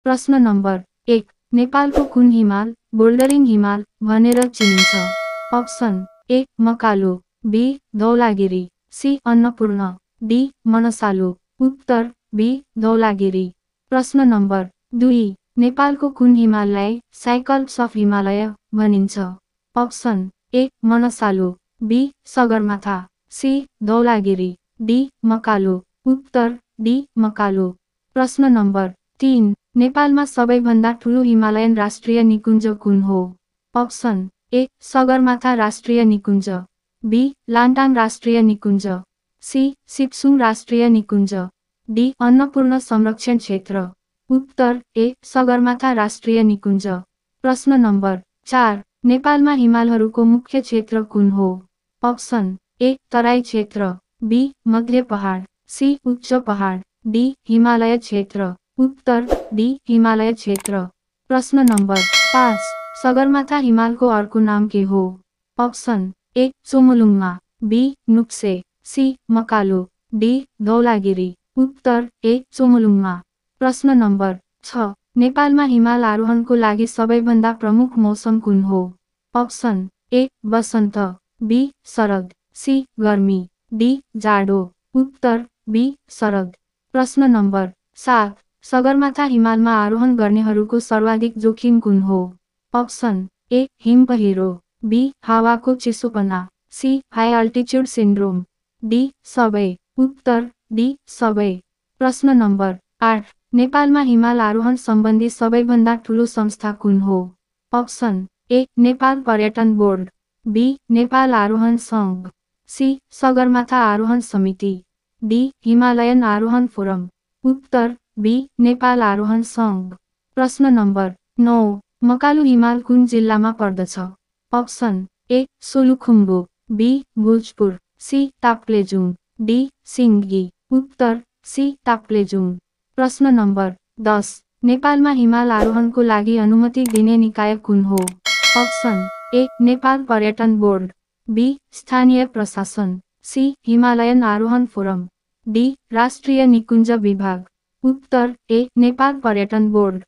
प्रश्न नम्बर 1, नेपालको कुन हिमाल बोल्डरिङ हिमाल भनेर चिनिन्छ? Option A Makalu, B Dhaulagiri, C Annapurna, D Manaslu. उत्तर बी धौलागिरी। प्रश्न नम्बर 2, नेपालको कुन हिमाललाई साइकल्स अफ हिमालय भनिन्छ? Option A Manaslu, B Sagarmatha, C Dhaulagiri, D Makalu. उत्तर डी मकालु। प्रश्न नम्बर 3, नेपालमा सबैभन्दा ठुलो हिमालयन राष्ट्रिय निकुञ्ज कुन हो? अप्सन ए सगरमाथा राष्ट्रिय निकुञ्ज, बी लान्टाङ राष्ट्रिय निकुञ्ज, सी सिप्सुङ राष्ट्रिय निकुञ्ज, डी अन्नपूर्ण संरक्षण क्षेत्र। उत्तर ए सगरमाथा राष्ट्रिय निकुञ्ज। प्रश्न नम्बर 4, नेपालमा हिमालहरूको मुख्य क्षेत्र कुन हो? अप्सन ए तराई क्षेत्र, बी मध्य पहाड, सी उच्च पहाड, डी हिमालय क्षेत्र। उत्तर डी हिमालय क्षेत्र। प्रश्न नम्बर 5, सगरमाथा हिमालको अर्को नाम के हो? Option A Chomolungma, B Nuptse, C Makalu, D Dhaulagiri. उत्तर ए चोमोलुङमा। प्रश्न नम्बर 6, नेपालमा हिमाल आरोहणको लागि सबैभन्दा प्रमुख मौसम कुन हो? अप्सन ए वसन्त, बी शरद, सी गर्मी, डी जाडो। उत्तर बी शरद। प्रश्न नम्बर 7, सगरमाथा हिमालमा आरोहण गर्नेहरूको सर्वाधिक जोखिम कुन हो? अप्सन ए हिम पहिरो, बी हावाको चिसोपना, C high altitude syndrome, D सबै। उत्तर डी सबै। प्रश्न नम्बर 8, नेपालमा हिमाल आरोहण सम्बन्धी सबैभन्दा ठुलो संस्था कुन हो? अप्सन ए नेपाल पर्यटन बोर्ड, बी नेपाल आरोहण सङ्घ, सी सगरमाथा आरोहण समिति, डी हिमालयन आरोहण फोरम। उत्तर बी नेपाल आरोहण सङ्घ। प्रश्न नम्बर 9, मकालु हिमाल कुन जिल्लामा पर्दछ? Option A Solukhumbu, B Bhojpur, C Taplejung, D Singi. उत्तर सी ताप्लेजुङ। प्रश्न नम्बर 10, नेपालमा हिमाल आरोहणको लागि अनुमति दिने निकाय कुन हो? अप्सन ए नेपाल पर्यटन बोर्ड, बी स्थानीय प्रशासन, सी हिमालयन आरोहण फोरम, डी राष्ट्रिय निकुञ्ज विभाग। उत्तर ए नेपाल पर्यटन बोर्ड।